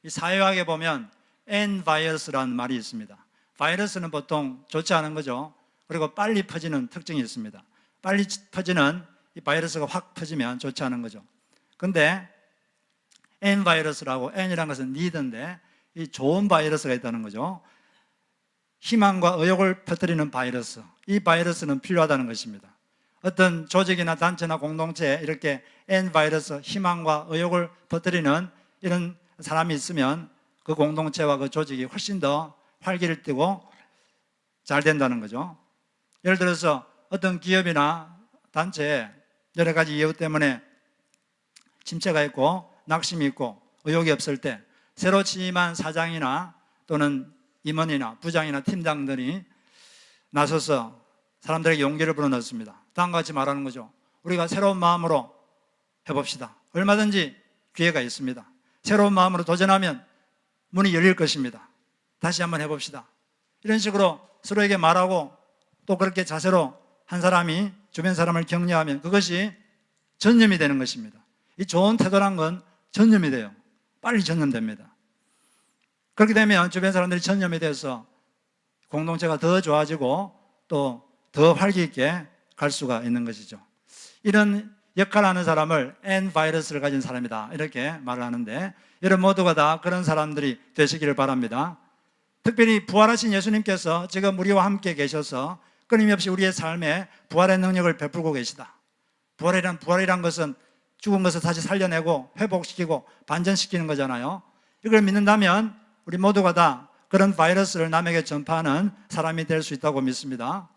이 사회학에 보면 N바이러스라는 말이 있습니다. 바이러스는 보통 좋지 않은 거죠. 그리고 빨리 퍼지는 특징이 있습니다. 빨리 퍼지는 이 바이러스가 확 퍼지면 좋지 않은 거죠. 근데 N바이러스라고, N이라는 것은 니드인데 이 좋은 바이러스가 있다는 거죠. 희망과 의욕을 퍼뜨리는 바이러스, 이 바이러스는 필요하다는 것입니다. 어떤 조직이나 단체나 공동체에 이렇게 N바이러스, 희망과 의욕을 퍼뜨리는 이런 사람이 있으면 그 공동체와 그 조직이 훨씬 더 활기를 띠고 잘 된다는 거죠. 예를 들어서 어떤 기업이나 단체에 여러 가지 이유 때문에 침체가 있고 낙심이 있고 의욕이 없을 때 새로 취임한 사장이나 또는 임원이나 부장이나 팀장들이 나서서 사람들에게 용기를 불어넣습니다. 다음과 같이 말하는 거죠. 우리가 새로운 마음으로 해봅시다. 얼마든지 기회가 있습니다. 새로운 마음으로 도전하면 문이 열릴 것입니다. 다시 한번 해봅시다. 이런 식으로 서로에게 말하고 또 그렇게 자세로 한 사람이 주변 사람을 격려하면 그것이 전염이 되는 것입니다. 이 좋은 태도란 건 전염이 돼요. 빨리 전염됩니다. 그렇게 되면 주변 사람들이 전염이 돼서 공동체가 더 좋아지고 또 더 활기 있게 갈 수가 있는 것이죠. 이런 역할을 하는 사람을 N바이러스를 가진 사람이다 이렇게 말을 하는데 여러분 모두가 다 그런 사람들이 되시기를 바랍니다. 특별히 부활하신 예수님께서 지금 우리와 함께 계셔서 끊임없이 우리의 삶에 부활의 능력을 베풀고 계시다. 부활이란 것은 죽은 것을 다시 살려내고 회복시키고 반전시키는 거잖아요. 이걸 믿는다면 우리 모두가 다 그런 바이러스를 남에게 전파하는 사람이 될 수 있다고 믿습니다.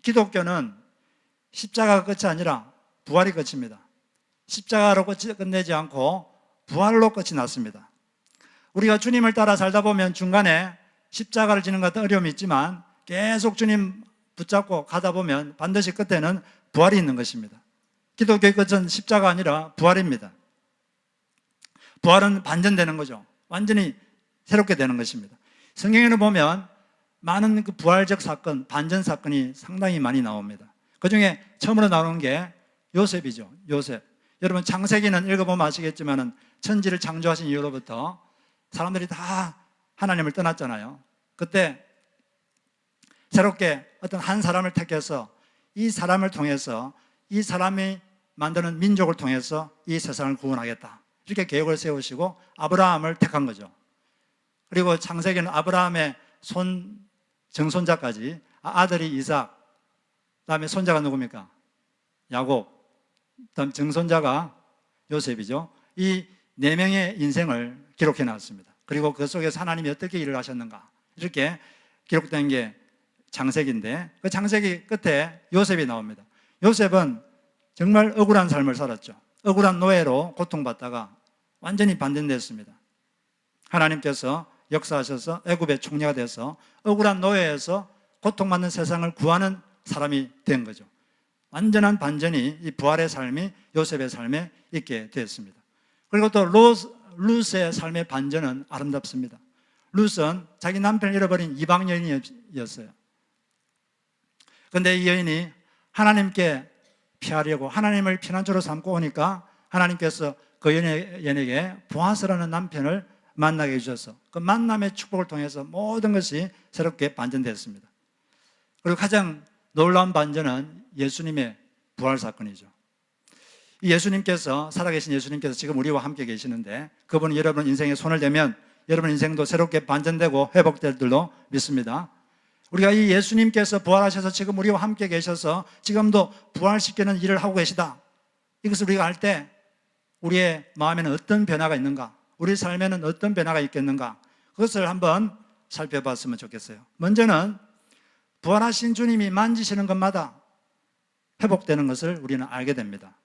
기독교는 십자가가 끝이 아니라 부활이 끝입니다. 십자가로 끝내지 않고 부활로 끝이 났습니다. 우리가 주님을 따라 살다 보면 중간에 십자가를 지는 것 같은 어려움이 있지만 계속 주님 붙잡고 가다 보면 반드시 끝에는 부활이 있는 것입니다. 기독교의 끝은 십자가 아니라 부활입니다. 부활은 반전되는 거죠. 완전히 새롭게 되는 것입니다. 성경에는 보면 많은 그 부활적 사건, 반전 사건이 상당히 많이 나옵니다. 그 중에 처음으로 나오는 게 요셉이죠. 요셉. 여러분 창세기는 읽어보면 아시겠지만 천지를 창조하신 이후로부터 사람들이 다 하나님을 떠났잖아요. 그때 새롭게 어떤 한 사람을 택해서 이 사람을 통해서 이 사람이 만드는 민족을 통해서 이 세상을 구원하겠다. 이렇게 계획을 세우시고 아브라함을 택한 거죠. 그리고 창세기는 아브라함의 정손자까지 아들이 이삭, 그다음에 손자가 누굽니까? 야곱, 그다음 정손자가 요셉이죠. 이 네 명의 인생을 기록해 놨습니다. 그리고 그 속에서 하나님이 어떻게 일을 하셨는가 이렇게 기록된 게 창세기인데 그 창세기 끝에 요셉이 나옵니다. 요셉은 정말 억울한 삶을 살았죠. 억울한 노예로 고통받다가 완전히 반전됐습니다. 하나님께서 역사하셔서 애굽의 총리가 돼서 억울한 노예에서 고통받는 세상을 구하는 사람이 된 거죠. 완전한 반전이 이 부활의 삶이 요셉의 삶에 있게 되었습니다. 그리고 또 룻의 삶의 반전은 아름답습니다. 룻은 자기 남편을 잃어버린 이방 여인이었어요. 그런데 이 여인이 하나님께 피하려고 하나님을 피난처로 삼고 오니까 하나님께서 그 여인에게 보아스라는 남편을 만나게 해주셔서 그 만남의 축복을 통해서 모든 것이 새롭게 반전됐습니다. 그리고 가장 놀라운 반전은 예수님의 부활 사건이죠. 예수님께서, 살아계신 예수님께서 지금 우리와 함께 계시는데 그분은 여러분 인생에 손을 대면 여러분 인생도 새롭게 반전되고 회복될 줄로 믿습니다. 우리가 이 예수님께서 부활하셔서 지금 우리와 함께 계셔서 지금도 부활시키는 일을 하고 계시다. 이것을 우리가 알 때 우리의 마음에는 어떤 변화가 있는가, 우리 삶에는 어떤 변화가 있겠는가, 그것을 한번 살펴봤으면 좋겠어요. 먼저는 부활하신 주님이 만지시는 것마다 회복되는 것을 우리는 알게 됩니다.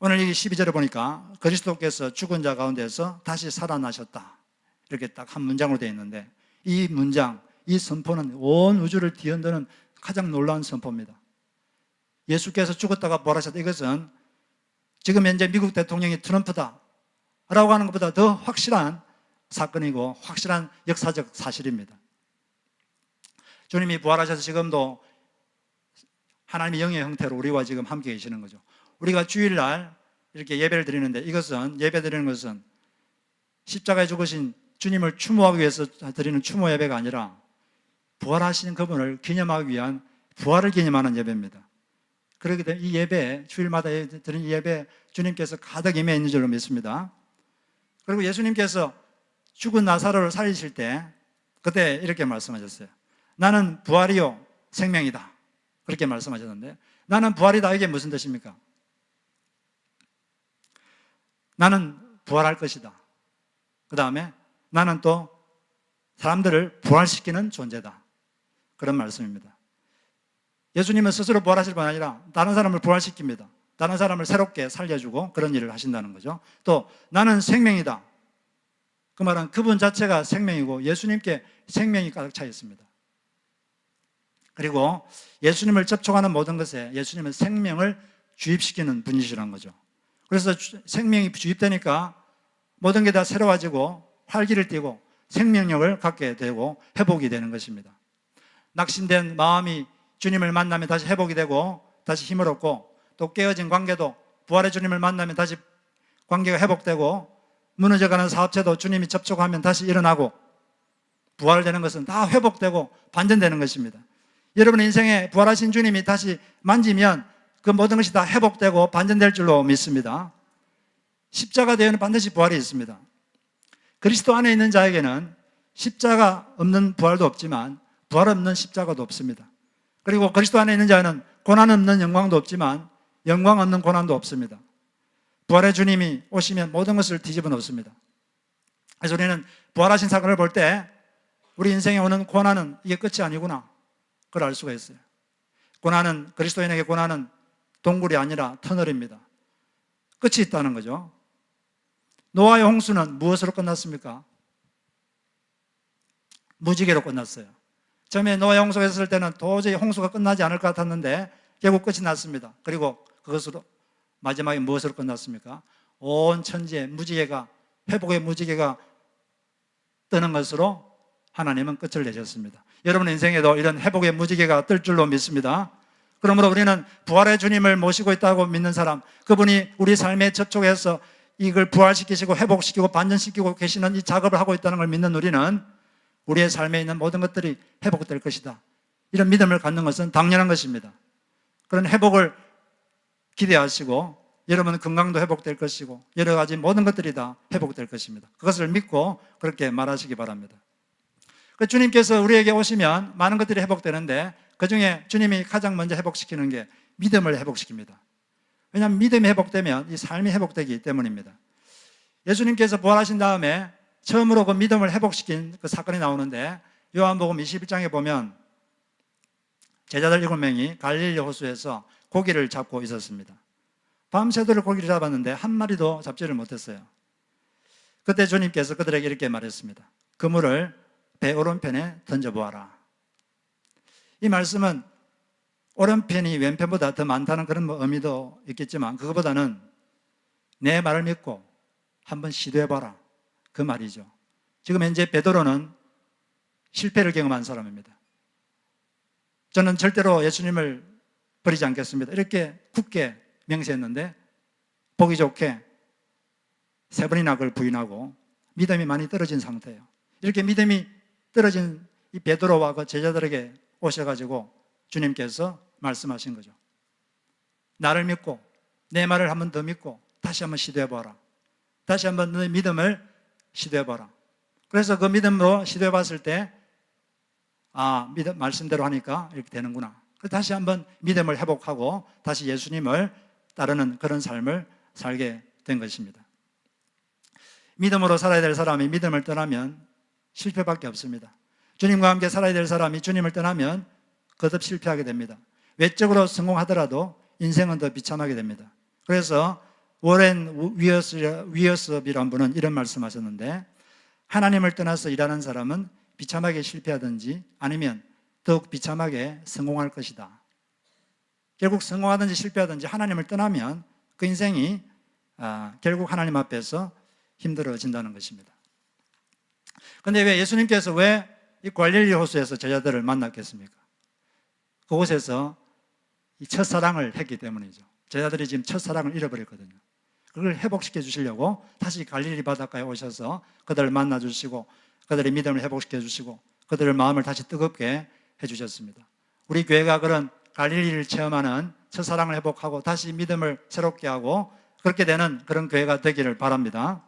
오늘 이 12절에 보니까 그리스도께서 죽은 자 가운데서 다시 살아나셨다. 이렇게 딱 한 문장으로 되어 있는데 이 문장, 이 선포는 온 우주를 뒤흔드는 가장 놀라운 선포입니다. 예수께서 죽었다가 부활하셨다. 이것은 지금 현재 미국 대통령이 트럼프다 라고 하는 것보다 더 확실한 사건이고 확실한 역사적 사실입니다. 주님이 부활하셔서 지금도 하나님의 영의 형태로 우리와 지금 함께 계시는 거죠. 우리가 주일날 이렇게 예배를 드리는데 이것은 예배 드리는 것은 십자가에 죽으신 주님을 추모하기 위해서 드리는 추모 예배가 아니라 부활하신 그분을 기념하기 위한 부활을 기념하는 예배입니다. 그렇기 때문에 이 예배, 주일마다 드리는 이 예배 주님께서 가득 임해 있는 줄로 믿습니다. 그리고 예수님께서 죽은 나사로를 살리실 때 그때 이렇게 말씀하셨어요. 나는 부활이요 생명이다. 그렇게 말씀하셨는데, 나는 부활이다, 이게 무슨 뜻입니까? 나는 부활할 것이다. 그 다음에 나는 또 사람들을 부활시키는 존재다. 그런 말씀입니다. 예수님은 스스로 부활하실 뿐 아니라 다른 사람을 부활시킵니다. 다른 사람을 새롭게 살려주고 그런 일을 하신다는 거죠. 또 나는 생명이다. 그 말은 그분 자체가 생명이고 예수님께 생명이 가득 차 있습니다. 그리고 예수님을 접촉하는 모든 것에 예수님은 생명을 주입시키는 분이시라는 거죠. 그래서 생명이 주입되니까 모든 게 다 새로워지고 활기를 띠고 생명력을 갖게 되고 회복이 되는 것입니다. 낙심된 마음이 주님을 만나면 다시 회복이 되고 다시 힘을 얻고, 또 깨어진 관계도 부활의 주님을 만나면 다시 관계가 회복되고, 무너져가는 사업체도 주님이 접촉하면 다시 일어나고, 부활되는 것은 다 회복되고 반전되는 것입니다. 여러분의 인생에 부활하신 주님이 다시 만지면 그 모든 것이 다 회복되고 반전될 줄로 믿습니다. 십자가 뒤에는 반드시 부활이 있습니다. 그리스도 안에 있는 자에게는 십자가 없는 부활도 없지만 부활 없는 십자가도 없습니다. 그리고 그리스도 안에 있는 자는 고난 없는 영광도 없지만 영광 없는 고난도 없습니다. 부활의 주님이 오시면 모든 것을 뒤집어 놓습니다. 그래서 우리는 부활하신 사건을 볼 때 우리 인생에 오는 고난은 이게 끝이 아니구나, 그걸 알 수가 있어요. 고난은, 그리스도인에게 고난은 동굴이 아니라 터널입니다. 끝이 있다는 거죠. 노아의 홍수는 무엇으로 끝났습니까? 무지개로 끝났어요. 처음에 노아의 홍수가 있었을 때는 도저히 홍수가 끝나지 않을 것 같았는데 결국 끝이 났습니다. 그리고 그것으로 마지막에 무엇으로 끝났습니까? 온 천지에 무지개가, 회복의 무지개가 뜨는 것으로 하나님은 끝을 내셨습니다. 여러분의 인생에도 이런 회복의 무지개가 뜰 줄로 믿습니다. 그러므로 우리는 부활의 주님을 모시고 있다고 믿는 사람, 그분이 우리 삶에 접촉해서 이걸 부활시키시고 회복시키고 반전시키고 계시는 이 작업을 하고 있다는 걸 믿는 우리는 우리의 삶에 있는 모든 것들이 회복될 것이다, 이런 믿음을 갖는 것은 당연한 것입니다. 그런 회복을 기대하시고 여러분은 건강도 회복될 것이고 여러 가지 모든 것들이 다 회복될 것입니다. 그것을 믿고 그렇게 말하시기 바랍니다. 주님께서 우리에게 오시면 많은 것들이 회복되는데 그중에 주님이 가장 먼저 회복시키는 게 믿음을 회복시킵니다. 왜냐하면 믿음이 회복되면 이 삶이 회복되기 때문입니다. 예수님께서 부활하신 다음에 처음으로 그 믿음을 회복시킨 그 사건이 나오는데, 요한복음 21장에 보면 제자들 7명이 갈릴리 호수에서 고기를 잡고 있었습니다. 밤새도록 고기를 잡았는데 한 마리도 잡지를 못했어요. 그때 주님께서 그들에게 이렇게 말했습니다. 그물을 배 오른편에 던져보아라. 이 말씀은 오른편이 왼편보다 더 많다는 그런 의미도 있겠지만 그것보다는 내 말을 믿고 한번 시도해봐라, 그 말이죠. 지금 현재 베드로는 실패를 경험한 사람입니다. 저는 절대로 예수님을 버리지 않겠습니다, 이렇게 굳게 맹세했는데 보기 좋게 3번이나 그걸 부인하고 믿음이 많이 떨어진 상태예요. 이렇게 믿음이 떨어진 이 베드로와 그 제자들에게 오셔가지고 주님께서 말씀하신 거죠. 나를 믿고 내 말을 한 번 더 믿고 다시 한번 시도해봐라. 다시 한번 너의 믿음을 시도해봐라. 그래서 그 믿음으로 시도해봤을 때 믿음 말씀대로 하니까 이렇게 되는구나. 그래서 다시 한번 믿음을 회복하고 다시 예수님을 따르는 그런 삶을 살게 된 것입니다. 믿음으로 살아야 될 사람이 믿음을 떠나면 실패밖에 없습니다. 주님과 함께 살아야 될 사람이 주님을 떠나면 거듭 실패하게 됩니다. 외적으로 성공하더라도 인생은 더 비참하게 됩니다. 그래서 워렌 위어스업이라는 분은 이런 말씀하셨는데, 하나님을 떠나서 일하는 사람은 비참하게 실패하든지 아니면 더욱 비참하게 성공할 것이다. 결국 성공하든지 실패하든지 하나님을 떠나면 그 인생이 결국 하나님 앞에서 힘들어진다는 것입니다. 그런데 왜 예수님께서 왜 이 갈릴리 호수에서 제자들을 만났겠습니까? 그곳에서 이 첫사랑을 했기 때문이죠. 제자들이 지금 첫사랑을 잃어버렸거든요. 그걸 회복시켜 주시려고 다시 갈릴리 바닷가에 오셔서 그들을 만나 주시고 그들의 믿음을 회복시켜 주시고 그들의 마음을 다시 뜨겁게 해주셨습니다. 우리 교회가 그런 갈릴리를 체험하는 첫사랑을 회복하고 다시 믿음을 새롭게 하고 그렇게 되는 그런 교회가 되기를 바랍니다.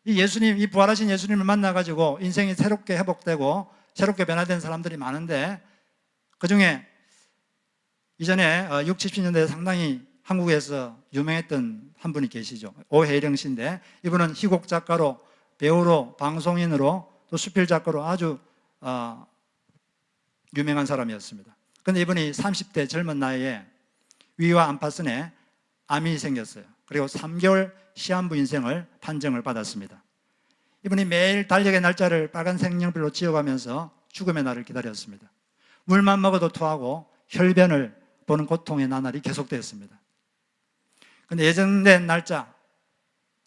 이 부활하신 예수님을 만나가지고 인생이 새롭게 회복되고 새롭게 변화된 사람들이 많은데 그 중에 이전에 60, 70년대에 상당히 한국에서 유명했던 한 분이 계시죠. 오혜령 씨인데 이분은 희곡 작가로 배우로 방송인으로 또 수필 작가로 아주 유명한 사람이었습니다. 그런데 이분이 30대 젊은 나이에 위와 암파선에 암이 생겼어요. 그리고 3개월 시한부 인생을 판정을 받았습니다. 이분이 매일 달력의 날짜를 빨간 색연필로 지어가면서 죽음의 날을 기다렸습니다. 물만 먹어도 토하고 혈변을 보는 고통의 나날이 계속되었습니다. 그런데 예정된 날짜,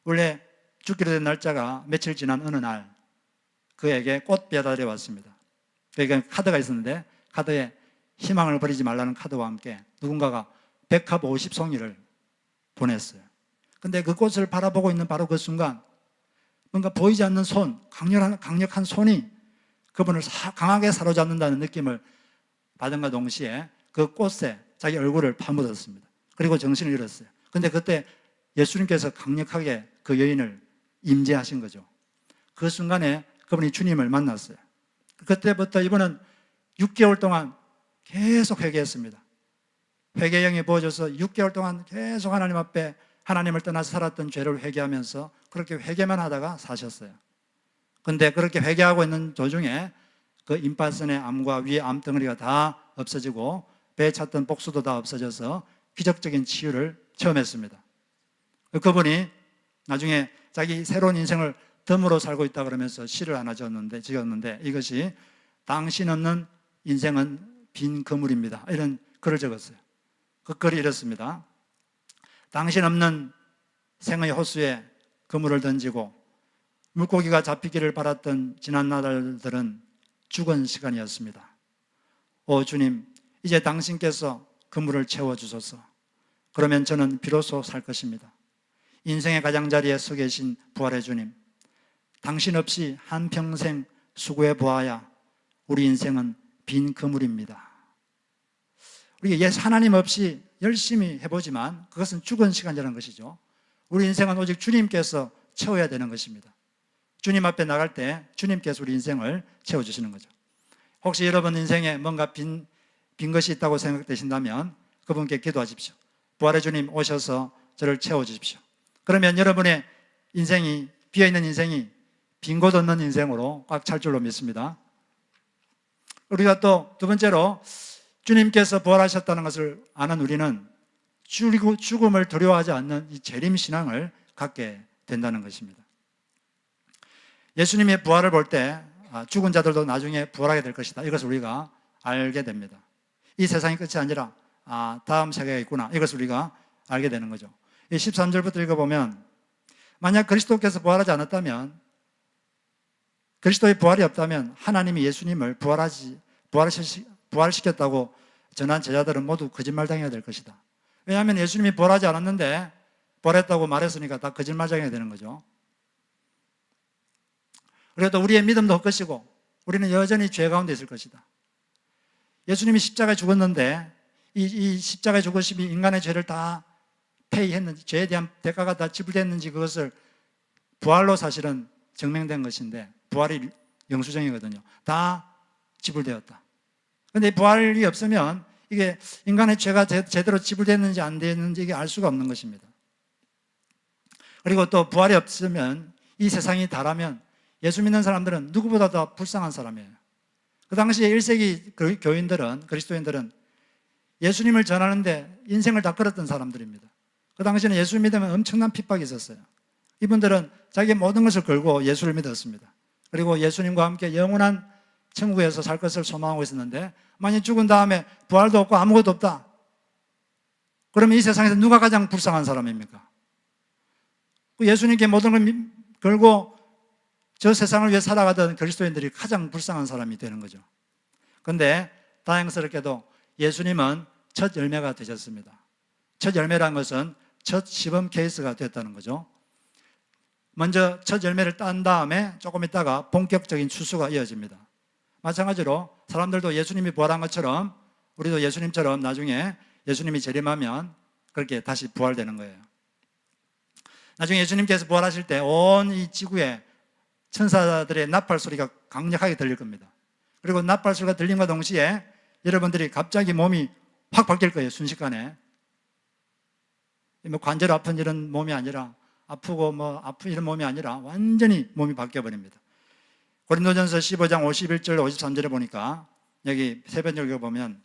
원래 죽기로 된 날짜가 며칠 지난 어느 날 그에게 꽃 배달이 왔습니다. 그러니까 카드가 있었는데 카드에 희망을 버리지 말라는 카드와 함께 누군가가 100합 50송이를 보냈어요. 근데 그 꽃을 바라보고 있는 바로 그 순간 뭔가 보이지 않는 손, 강력한 손이 그분을 강하게 사로잡는다는 느낌을 받은과 동시에 그 꽃에 자기 얼굴을 파묻었습니다. 그리고 정신을 잃었어요. 근데 그때 예수님께서 강력하게 그 여인을 임재하신 거죠. 그 순간에 그분이 주님을 만났어요. 그때부터 이분은 6개월 동안 계속 회개했습니다. 회개형이 부어져서 6개월 동안 계속 하나님 앞에 하나님을 떠나서 살았던 죄를 회개하면서 그렇게 회개만 하다가 사셨어요. 그런데 그렇게 회개하고 있는 도중에 그 임파선의 암과 위의 암덩어리가 다 없어지고 배에 찼던 복수도 다 없어져서 기적적인 치유를 체험했습니다. 그분이 나중에 자기 새로운 인생을 덤으로 살고 있다 그러면서 시를 하나 지었는데 이것이 당신 없는 인생은 빈 그물입니다. 이런 글을 적었어요. 그 글이 이렇습니다. 당신 없는 생의 호수에 그물을 던지고 물고기가 잡히기를 바랐던 지난 나날들은 죽은 시간이었습니다. 오 주님, 이제 당신께서 그물을 채워주소서. 그러면 저는 비로소 살 것입니다. 인생의 가장자리에 서 계신 부활의 주님, 당신 없이 한평생 수고해 보아야 우리 인생은 빈 그물입니다. 우리가 하나님 없이 열심히 해보지만 그것은 죽은 시간이라는 것이죠. 우리 인생은 오직 주님께서 채워야 되는 것입니다. 주님 앞에 나갈 때 주님께서 우리 인생을 채워주시는 거죠. 혹시 여러분 인생에 뭔가 빈 것이 있다고 생각되신다면 그분께 기도하십시오. 부활의 주님 오셔서 저를 채워주십시오. 그러면 여러분의 인생이, 비어있는 인생이 빈 곳 없는 인생으로 꽉 찰 줄로 믿습니다. 우리가 또 두 번째로 주님께서 부활하셨다는 것을 아는 우리는 죽음을 두려워하지 않는 이 재림신앙을 갖게 된다는 것입니다. 예수님의 부활을 볼 때 죽은 자들도 나중에 부활하게 될 것이다. 이것을 우리가 알게 됩니다. 이 세상이 끝이 아니라 다음 세계가 있구나. 이것을 우리가 알게 되는 거죠. 이 13절부터 읽어보면 만약 그리스도께서 부활하지 않았다면, 그리스도의 부활이 없다면 하나님이 예수님을 부활시켰다고 전한 제자들은 모두 거짓말당해야 될 것이다. 왜냐하면 예수님이 부활하지 않았는데 부활했다고 말했으니까 다 거짓말당해야 되는 거죠. 그래도 우리의 믿음도 헛것이고 우리는 여전히 죄 가운데 있을 것이다. 예수님이 십자가에 죽었는데 이 십자가의 죽으심이 인간의 죄를 다 페이했는지, 죄에 대한 대가가 다 지불됐는지 그것을 부활로 사실은 증명된 것인데, 부활이 영수증이거든요. 다 지불되었다. 그런데 부활이 없으면 이게 인간의 죄가 제대로 지불됐는지 안 됐는지 이게 알 수가 없는 것입니다. 그리고 또 부활이 없으면, 이 세상이 다라면 예수 믿는 사람들은 누구보다 더 불쌍한 사람이에요. 그 당시에 1세기 교인들은, 그리스도인들은 예수님을 전하는데 인생을 다 걸었던 사람들입니다. 그 당시에는 예수 믿으면 엄청난 핍박이 있었어요. 이분들은 자기의 모든 것을 걸고 예수를 믿었습니다. 그리고 예수님과 함께 영원한 천국에서 살 것을 소망하고 있었는데, 만약 죽은 다음에 부활도 없고 아무것도 없다, 그러면 이 세상에서 누가 가장 불쌍한 사람입니까? 예수님께 모든 걸 걸고 저 세상을 위해 살아가던 그리스도인들이 가장 불쌍한 사람이 되는 거죠. 그런데 다행스럽게도 예수님은 첫 열매가 되셨습니다. 첫 열매란 것은 첫 시범 케이스가 됐다는 거죠. 먼저 첫 열매를 딴 다음에 조금 있다가 본격적인 추수가 이어집니다. 마찬가지로 사람들도 예수님이 부활한 것처럼 우리도 예수님처럼 나중에 예수님이 재림하면 그렇게 다시 부활되는 거예요. 나중에 예수님께서 부활하실 때 온 이 지구에 천사들의 나팔 소리가 강력하게 들릴 겁니다. 그리고 나팔 소리가 들림과 동시에 여러분들이 갑자기 몸이 확 바뀔 거예요. 순식간에. 뭐 관절 아픈 이런 몸이 아니라 아프고 아픈 이런 몸이 아니라 완전히 몸이 바뀌어버립니다. 고린도전서 15장 51절 53절에 보니까 여기 세번역에 보면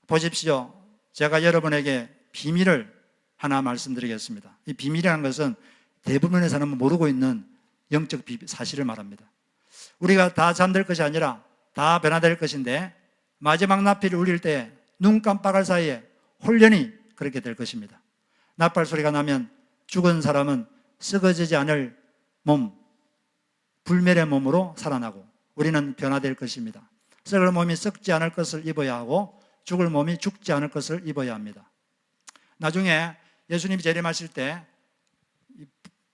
보십시오. 제가 여러분에게 비밀을 하나 말씀드리겠습니다. 이 비밀이라는 것은 대부분의 사람은 모르고 있는 영적 사실을 말합니다. 우리가 다 잠들 것이 아니라 다 변화될 것인데 마지막 나팔이 울릴 때 눈 깜빡할 사이에 홀연히 그렇게 될 것입니다. 나팔 소리가 나면 죽은 사람은 썩어지지 않을 몸, 불멸의 몸으로 살아나고 우리는 변화될 것입니다. 썩을 몸이 썩지 않을 것을 입어야 하고 죽을 몸이 죽지 않을 것을 입어야 합니다. 나중에 예수님이 재림하실 때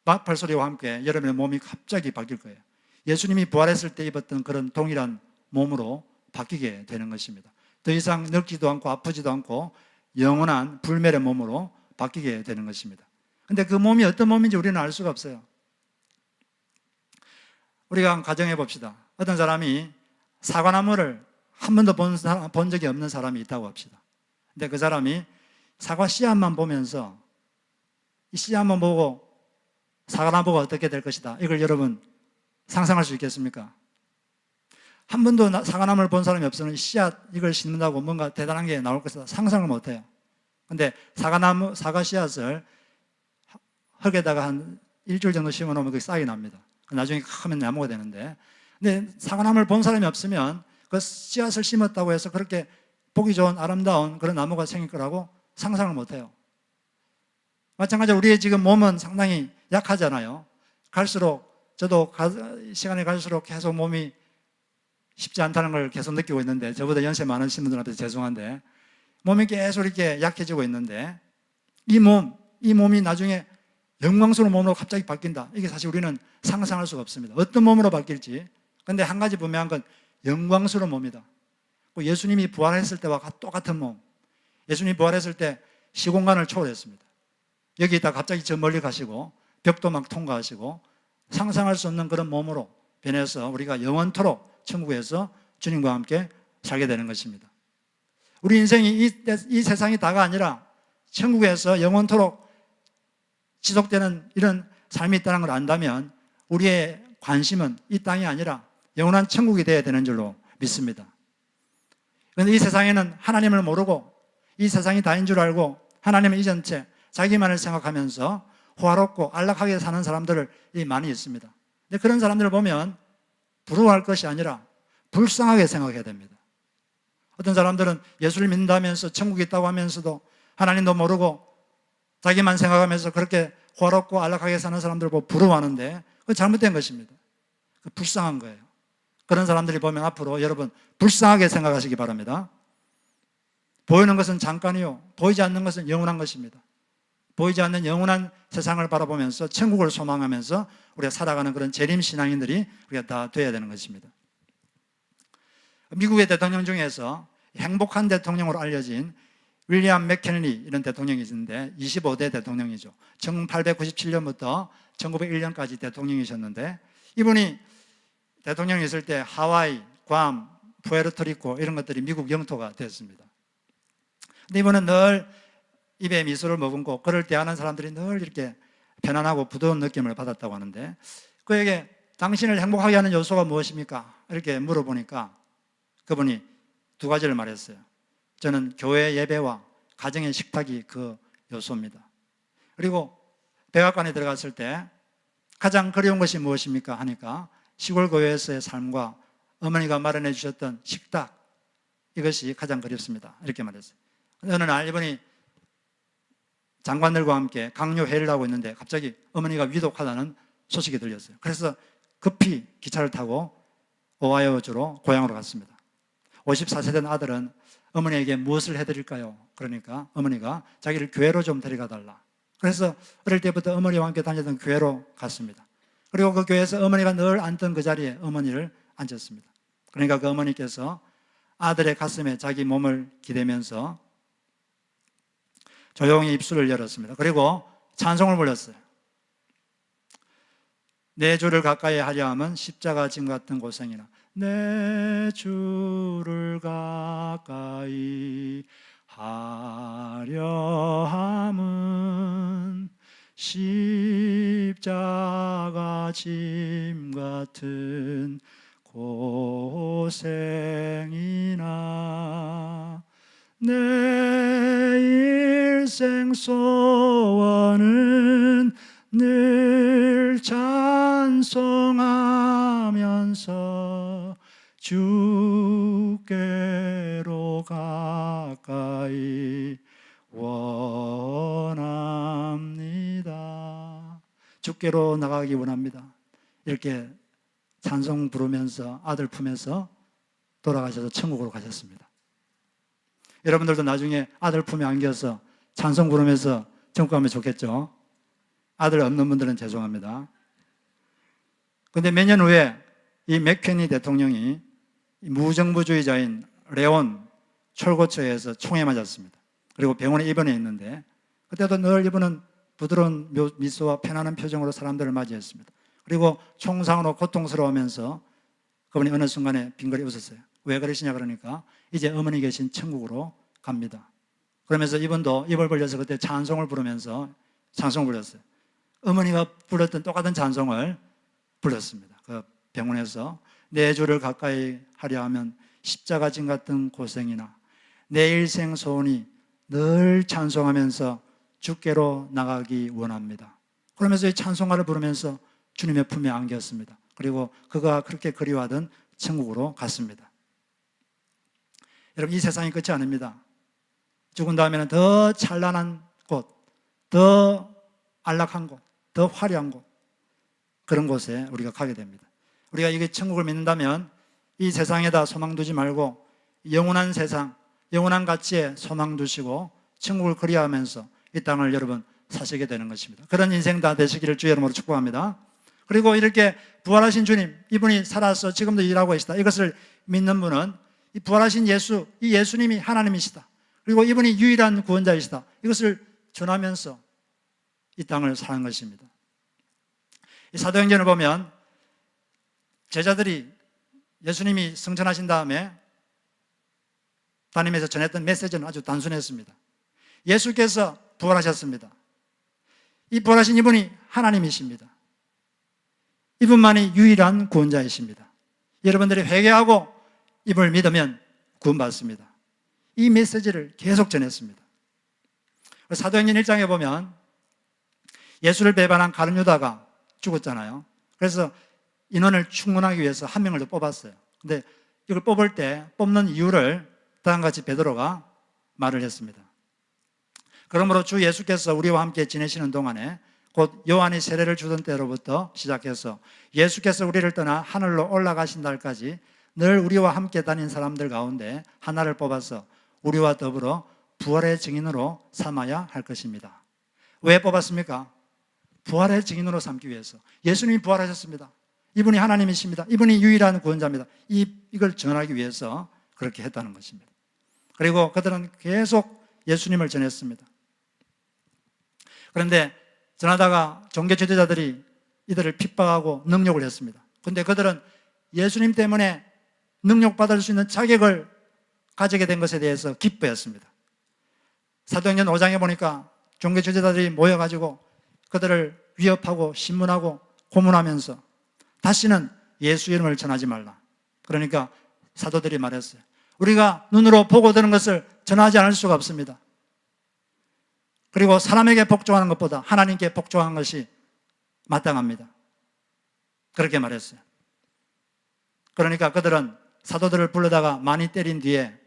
나팔 소리와 함께 여러분의 몸이 갑자기 바뀔 거예요. 예수님이 부활했을 때 입었던 그런 동일한 몸으로 바뀌게 되는 것입니다. 더 이상 늙지도 않고 아프지도 않고 영원한 불멸의 몸으로 바뀌게 되는 것입니다. 그런데 그 몸이 어떤 몸인지 우리는 알 수가 없어요. 우리가 한번 가정해 봅시다. 어떤 사람이 사과나무를 한 번도 본 적이 없는 사람이 있다고 합시다. 근데 그 사람이 사과 씨앗만 보면서 이 씨앗만 보고 사과나무가 어떻게 될 것이다, 이걸 여러분 상상할 수 있겠습니까? 한 번도 사과나무를 본 사람이 없으면 씨앗 이걸 심는다고 뭔가 대단한 게 나올 것이다 상상을 못해요. 근데 사과 씨앗을 흙에다가 한 일주일 정도 심어놓으면 그게 싹이 납니다. 나중에 크면 나무가 되는데, 근데 사과나무를 본 사람이 없으면 그 씨앗을 심었다고 해서 그렇게 보기 좋은 아름다운 그런 나무가 생길 거라고 상상을 못해요. 마찬가지로 우리의 지금 몸은 상당히 약하잖아요. 갈수록 저도 시간이 갈수록 계속 몸이 쉽지 않다는 걸 계속 느끼고 있는데, 저보다 연세 많으신 분들한테 죄송한데 몸이 계속 이렇게 약해지고 있는데 이 몸이 나중에 영광스러운 몸으로 갑자기 바뀐다. 이게 사실 우리는 상상할 수가 없습니다. 어떤 몸으로 바뀔지. 그런데 한 가지 분명한 건 영광스러운 몸이다. 예수님이 부활했을 때와 똑같은 몸. 예수님이 부활했을 때 시공간을 초월했습니다. 여기 있다가 갑자기 저 멀리 가시고 벽도 막 통과하시고 상상할 수 없는 그런 몸으로 변해서 우리가 영원토록 천국에서 주님과 함께 살게 되는 것입니다. 우리 인생이 이 세상이 다가 아니라 천국에서 영원토록 지속되는 이런 삶이 있다는 걸 안다면 우리의 관심은 이 땅이 아니라 영원한 천국이 되어야 되는 줄로 믿습니다. 그런데 이 세상에는 하나님을 모르고 이 세상이 다인 줄 알고 하나님은 이전체 자기만을 생각하면서 호화롭고 안락하게 사는 사람들이 많이 있습니다. 근데 그런 사람들을 보면 부러워할 것이 아니라 불쌍하게 생각해야 됩니다. 어떤 사람들은 예수를 믿는다면서 천국이 있다고 하면서도 하나님도 모르고 자기만 생각하면서 그렇게 호화롭고 안락하게 사는 사람들을 보고 부러워하는데 그건 잘못된 것입니다. 불쌍한 거예요. 그런 사람들이 보면 앞으로 여러분 불쌍하게 생각하시기 바랍니다. 보이는 것은 잠깐이요, 보이지 않는 것은 영원한 것입니다. 보이지 않는 영원한 세상을 바라보면서 천국을 소망하면서 우리가 살아가는 그런 재림 신앙인들이 우리가 다 되어야 되는 것입니다. 미국의 대통령 중에서 행복한 대통령으로 알려진 윌리엄 맥켄리 이런 대통령이 있는데 25대 대통령이죠. 1897년부터 1901년까지 대통령이셨는데 이분이 대통령이 있을 때 하와이, 괌, 푸에르토리코 이런 것들이 미국 영토가 됐습니다. 근데 이분은 늘 입에 미소를 머금고 그를 대하는 사람들이 늘 이렇게 편안하고 부드러운 느낌을 받았다고 하는데 그에게 당신을 행복하게 하는 요소가 무엇입니까? 이렇게 물어보니까 그분이 두 가지를 말했어요. 저는 교회 예배와 가정의 식탁이 그 요소입니다. 그리고 백악관에 들어갔을 때 가장 그리운 것이 무엇입니까? 하니까 시골 교회에서의 삶과 어머니가 마련해 주셨던 식탁, 이것이 가장 그립습니다. 이렇게 말했어요. 어느 날 이분이 장관들과 함께 강요회의를 하고 있는데 갑자기 어머니가 위독하다는 소식이 들렸어요. 그래서 급히 기차를 타고 오하이오주로 고향으로 갔습니다. 54세 된 아들은 어머니에게 무엇을 해드릴까요? 그러니까 어머니가 자기를 교회로 좀 데려가 달라. 그래서 어릴 때부터 어머니와 함께 다니던 교회로 갔습니다. 그리고 그 교회에서 어머니가 늘 앉던 그 자리에 어머니를 앉혔습니다. 그러니까 그 어머니께서 아들의 가슴에 자기 몸을 기대면서 조용히 입술을 열었습니다. 그리고 찬송을 불렀어요. 내 주를 가까이 하려 함은 십자가 짐 같은 고생이나 내 주를 가까이 하려 함은 십자가 짐 같은 고생이나 내 일생 소원은 늘 찬송하면서 주께로 가까이 원합니다. 주께로 나가기 원합니다. 이렇게 찬송 부르면서 아들 품에서 돌아가셔서 천국으로 가셨습니다. 여러분들도 나중에 아들 품에 안겨서 찬송 부르면서 천국 가면 좋겠죠? 아들 없는 분들은 죄송합니다. 그런데 몇 년 후에 이 맥케니 대통령이 무정부주의자인 레온 철고처에서 총에 맞았습니다. 그리고 병원에 입원해 있는데 그때도 늘 이분은 부드러운 미소와 편안한 표정으로 사람들을 맞이했습니다. 그리고 총상으로 고통스러워하면서 그분이 어느 순간에 빙그레 웃었어요. 왜 그러시냐 그러니까 이제 어머니 계신 천국으로 갑니다. 그러면서 이분도 입을 벌려서 그때 찬송을 부르면서 찬송을 불렀어요. 어머니가 불렀던 똑같은 찬송을 불렀습니다. 그 병원에서 내 주를 가까이 하려 하면 십자가 짐 같은 고생이나 내 일생 소원이 늘 찬송하면서 주께로 나가기 원합니다. 그러면서 이 찬송가를 부르면서 주님의 품에 안겼습니다. 그리고 그가 그렇게 그리워하던 천국으로 갔습니다. 여러분, 이 세상이 끝이 아닙니다. 죽은 다음에는 더 찬란한 곳, 더 안락한 곳, 더 화려한 곳, 그런 곳에 우리가 가게 됩니다. 우리가 이게 천국을 믿는다면 이 세상에다 소망 두지 말고 영원한 세상, 영원한 가치에 소망 두시고 천국을 그리워하면서 이 땅을 여러분 사시게 되는 것입니다. 그런 인생 다 되시기를 주의 이름으로 축복합니다. 그리고 이렇게 부활하신 주님, 이분이 살아서 지금도 일하고 계시다, 이것을 믿는 분은 이 부활하신 예수, 이 예수님이 하나님이시다, 그리고 이분이 유일한 구원자이시다, 이것을 전하면서 이 땅을 사는 것입니다. 이 사도행전을 보면 제자들이 예수님이 승천하신 다음에 다니면서 전했던 메시지는 아주 단순했습니다. 예수께서 부활하셨습니다. 이 부활하신 이분이 하나님이십니다. 이분만이 유일한 구원자이십니다. 여러분들이 회개하고 이분을 믿으면 구원받습니다. 이 메시지를 계속 전했습니다. 사도행전 1장에 보면 예수를 배반한 가룟 유다가 죽었잖아요. 그래서 인원을 충분하기 위해서 한 명을 더 뽑았어요. 근데 이걸 뽑을 때 뽑는 이유를 다음과 같이 베드로가 말을 했습니다. 그러므로 주 예수께서 우리와 함께 지내시는 동안에 곧 요한이 세례를 주던 때로부터 시작해서 예수께서 우리를 떠나 하늘로 올라가신 날까지 늘 우리와 함께 다닌 사람들 가운데 하나를 뽑아서 우리와 더불어 부활의 증인으로 삼아야 할 것입니다. 왜 뽑았습니까? 부활의 증인으로 삼기 위해서. 예수님이 부활하셨습니다. 이분이 하나님이십니다. 이분이 유일한 구원자입니다. 이걸 전하기 위해서 그렇게 했다는 것입니다. 그리고 그들은 계속 예수님을 전했습니다. 그런데 전하다가 종교 지도자들이 이들을 핍박하고 능욕을 했습니다. 그런데 그들은 예수님 때문에 능욕받을 수 있는 자격을 가지게 된 것에 대해서 기뻐했습니다. 사도행전 5장에 보니까 종교 지도자들이 모여가지고 그들을 위협하고 신문하고 고문하면서 다시는 예수 이름을 전하지 말라. 그러니까 사도들이 말했어요. 우리가 눈으로 보고 들은 것을 전하지 않을 수가 없습니다. 그리고 사람에게 복종하는 것보다 하나님께 복종하는 것이 마땅합니다. 그렇게 말했어요. 그러니까 그들은 사도들을 불러다가 많이 때린 뒤에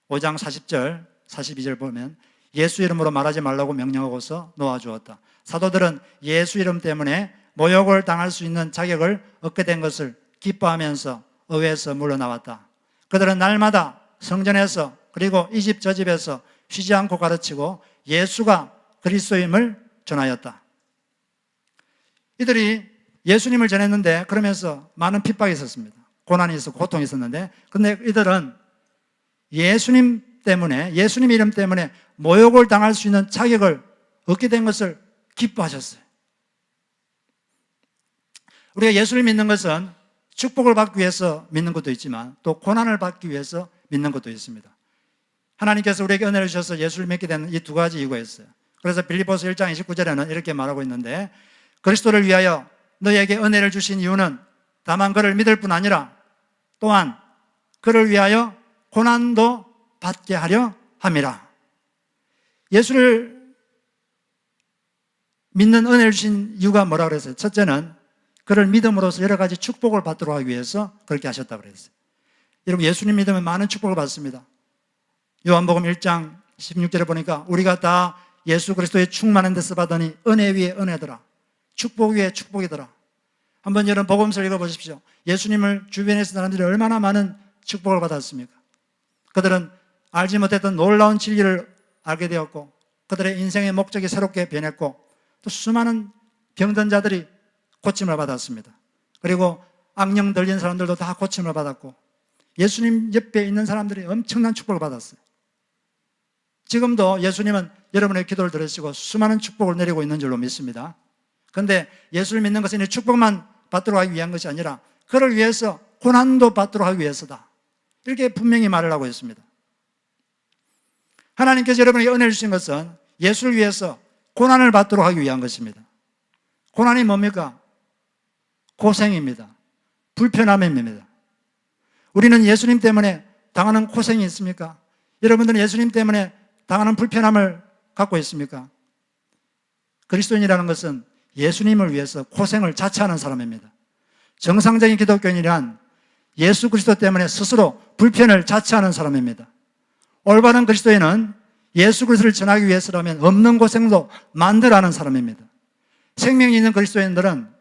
5장 40절, 42절 보면 예수 이름으로 말하지 말라고 명령하고서 놓아주었다. 사도들은 예수 이름 때문에 모욕을 당할 수 있는 자격을 얻게 된 것을 기뻐하면서 의회에서 물러나왔다. 그들은 날마다 성전에서 그리고 이 집 저 집에서 쉬지 않고 가르치고 예수가 그리스도임을 전하였다. 이들이 예수님을 전했는데 그러면서 많은 핍박이 있었습니다. 고난이 있었고 고통이 있었는데, 근데 이들은 예수님 때문에, 예수님 이름 때문에 모욕을 당할 수 있는 자격을 얻게 된 것을 기뻐하셨어요. 우리가 예수를 믿는 것은 축복을 받기 위해서 믿는 것도 있지만 또 고난을 받기 위해서 믿는 것도 있습니다. 하나님께서 우리에게 은혜를 주셔서 예수를 믿게 되는 이 두 가지 이유가 있어요. 그래서 빌립보서 1장 29절에는 이렇게 말하고 있는데, 그리스도를 위하여 너에게 은혜를 주신 이유는 다만 그를 믿을 뿐 아니라 또한 그를 위하여 고난도 받게 하려 함이라. 예수를 믿는 은혜를 주신 이유가 뭐라고 그랬어요? 첫째는 그를 믿음으로써 여러 가지 축복을 받도록 하기 위해서 그렇게 하셨다고 그랬어요. 여러분, 예수님 믿으면 많은 축복을 받습니다. 요한복음 1장 16절에 보니까 우리가 다 예수 그리스도의 충만한 데서 받으니 은혜 위에 은혜더라, 축복 위에 축복이더라. 한번 여러분 복음서를 읽어보십시오. 예수님을 주변에서 사람들이 얼마나 많은 축복을 받았습니까? 그들은 알지 못했던 놀라운 진리를 알게 되었고, 그들의 인생의 목적이 새롭게 변했고, 또 수많은 병든 자들이 고침을 받았습니다. 그리고 악령 들린 사람들도 다 고침을 받았고, 예수님 옆에 있는 사람들이 엄청난 축복을 받았어요. 지금도 예수님은 여러분의 기도를 들으시고 수많은 축복을 내리고 있는 줄로 믿습니다. 그런데 예수를 믿는 것은 이 축복만 받도록 하기 위한 것이 아니라 그를 위해서 고난도 받도록 하기 위해서다, 이렇게 분명히 말을 하고 있습니다. 하나님께서 여러분에게 은혜를 주신 것은 예수를 위해서 고난을 받도록 하기 위한 것입니다. 고난이 뭡니까? 고생입니다. 불편함입니다. 우리는 예수님 때문에 당하는 고생이 있습니까? 여러분들은 예수님 때문에 당하는 불편함을 갖고 있습니까? 그리스도인이라는 것은 예수님을 위해서 고생을 자처하는 사람입니다. 정상적인 기독교인이란 예수 그리스도 때문에 스스로 불편을 자처하는 사람입니다. 올바른 그리스도인은 예수 그리스도를 전하기 위해서라면 없는 고생도 만들어가는 사람입니다. 생명이 있는 그리스도인들은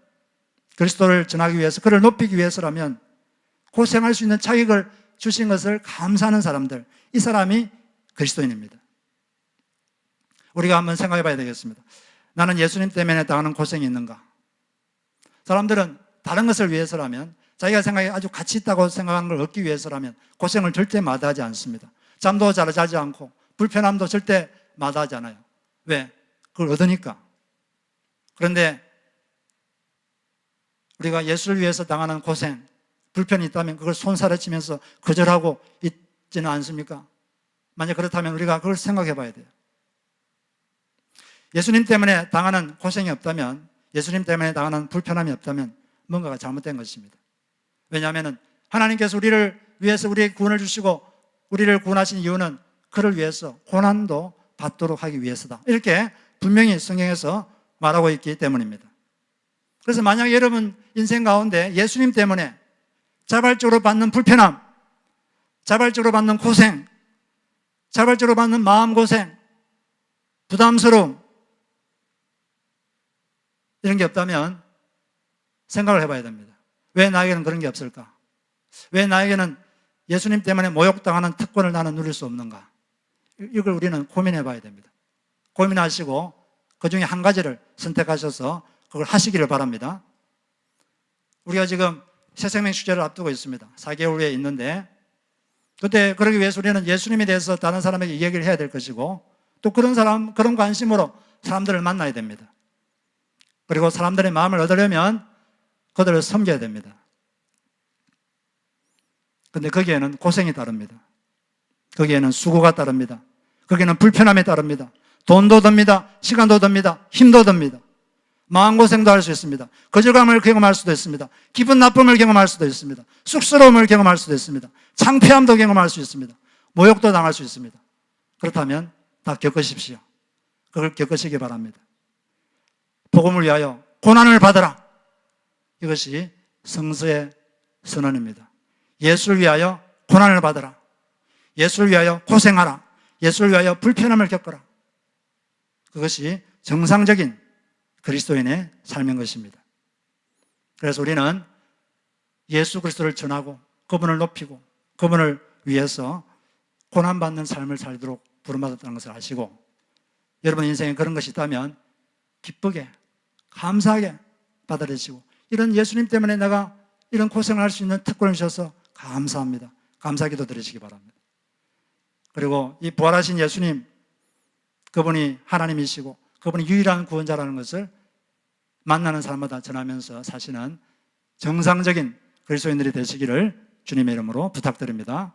그리스도를 전하기 위해서, 그를 높이기 위해서라면 고생할 수 있는 자격을 주신 것을 감사하는 사람들, 이 사람이 그리스도인입니다. 우리가 한번 생각해 봐야 되겠습니다. 나는 예수님 때문에 당하는 고생이 있는가? 사람들은 다른 것을 위해서라면, 자기가 생각에 아주 가치 있다고 생각하는 걸 얻기 위해서라면 고생을 절대 마다하지 않습니다. 잠도 잘 자지 않고 불편함도 절대 마다하지 않아요. 왜? 그걸 얻으니까. 그런데 우리가 예수를 위해서 당하는 고생, 불편이 있다면 그걸 손사래치면서 거절하고 있지는 않습니까? 만약 그렇다면 우리가 그걸 생각해 봐야 돼요. 예수님 때문에 당하는 고생이 없다면, 예수님 때문에 당하는 불편함이 없다면 뭔가가 잘못된 것입니다. 왜냐하면 하나님께서 우리를 위해서 우리에게 구원을 주시고 우리를 구원하신 이유는 그를 위해서 고난도 받도록 하기 위해서다, 이렇게 분명히 성경에서 말하고 있기 때문입니다. 그래서 만약 여러분 인생 가운데 예수님 때문에 자발적으로 받는 불편함, 자발적으로 받는 고생, 자발적으로 받는 마음고생, 부담스러움, 이런 게 없다면 생각을 해봐야 됩니다. 왜 나에게는 그런 게 없을까? 왜 나에게는 예수님 때문에 모욕당하는 특권을 나는 누릴 수 없는가? 이걸 우리는 고민해 봐야 됩니다. 고민하시고 그 중에 한 가지를 선택하셔서 그걸 하시기를 바랍니다. 우리가 지금 새생명 축제를 앞두고 있습니다. 4개월 후에 있는데, 그때 그러기 위해서 우리는 예수님에 대해서 다른 사람에게 이야기를 해야 될 것이고, 또 그런 관심으로 사람들을 만나야 됩니다. 그리고 사람들의 마음을 얻으려면 그들을 섬겨야 됩니다. 그런데 거기에는 고생이 따릅니다. 거기에는 수고가 따릅니다. 거기에는 불편함이 따릅니다. 돈도 듭니다. 시간도 듭니다. 힘도 듭니다. 마음고생도 할 수 있습니다. 거절감을 경험할 수도 있습니다. 기분 나쁨을 경험할 수도 있습니다. 쑥스러움을 경험할 수도 있습니다. 창피함도 경험할 수 있습니다. 모욕도 당할 수 있습니다. 그렇다면 다 겪으십시오. 그걸 겪으시기 바랍니다. 복음을 위하여 고난을 받으라. 이것이 성서의 선언입니다. 예수를 위하여 고난을 받으라. 예수를 위하여 고생하라. 예수를 위하여 불편함을 겪어라. 그것이 정상적인 그리스도인의 삶인 것입니다. 그래서 우리는 예수 그리스도를 전하고 그분을 높이고 그분을 위해서 고난받는 삶을 살도록 부름받았다는 것을 아시고, 여러분 인생에 그런 것이 있다면 기쁘게 감사하게 받아들이시고, 이런 예수님 때문에 내가 이런 고생을 할 수 있는 특권을 주셔서 감사합니다. 감사기도 드리시기 바랍니다. 그리고 이 부활하신 예수님, 그분이 하나님이시고 그분이 유일한 구원자라는 것을 만나는 사람마다 전하면서 사시는 정상적인 그리스도인들이 되시기를 주님의 이름으로 부탁드립니다.